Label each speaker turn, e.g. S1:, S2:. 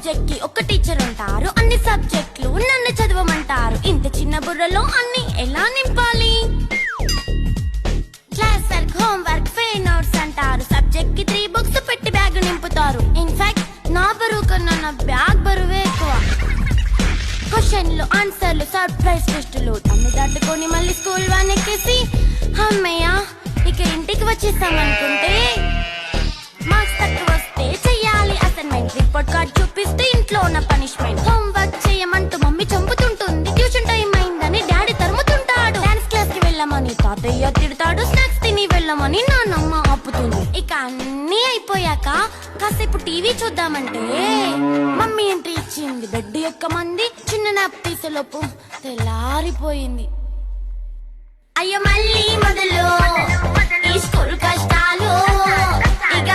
S1: Subject కి ఒక teacher ఉంటారు, అన్ని సబ్జెక్టులు నన్ను చదవమంటారు. ఇంత చిన్న బుర్రలో అన్ని ఎలా నింపాలి? Class work, home work, fair notes అంటారు. సబ్జెక్ట్ కి 3 బుక్స్ పెట్టి బ్యాగ్ నింపుతారు. ఇన్ఫాక్ట్ నా బరువు కన్నా నా బ్యాగ్ బరువే ఎక్కువ. క్వశ్చన్లు, ఆన్సర్లు, సర్ప్రైజ్ టెస్టులు తమ్మి దాటుకొని మళ్ళీ స్కూల్ వాన్ ఎక్కేసి అమ్మయ్య ఇక ఇంటికి వచ్చేసామనుకుంటే మార్క్స్ తక్కువ వస్తే చెయ్యాలి అసైన్మెంట్. రిపోర్ట్ కార్డ్ చూపిస్తే ఇంట్లో ఉన్న పనిష్మెంట్. హోమ్ వర్క్ చేయమంటూ మమ్మీ చంపుతుంటుంది. ట్యూషన్ టైం అయిందని డాడీ తరుముతుంటాడు. డాన్స్ క్లాస్ కి వెళ్ళమని తాతయ్య తిడతాడు. స్నాక్స్ తిని వెళ్ళమని నాన్నమ్మ ఆపుతుంది. ఇక అన్నీ అయిపోయాక కాసేపు టీవీ చూద్దామంటే మమ్మీ ఎంట్రీ ఇచ్చింది. బెడ్ ఎక్కమంది. చిన్న నాప్ తీసేలోపు తెల్లారిపోయింది. అయ్యో మళ్ళీ మొదలు ఈ స్కూల్ కష్టాలు. ఇక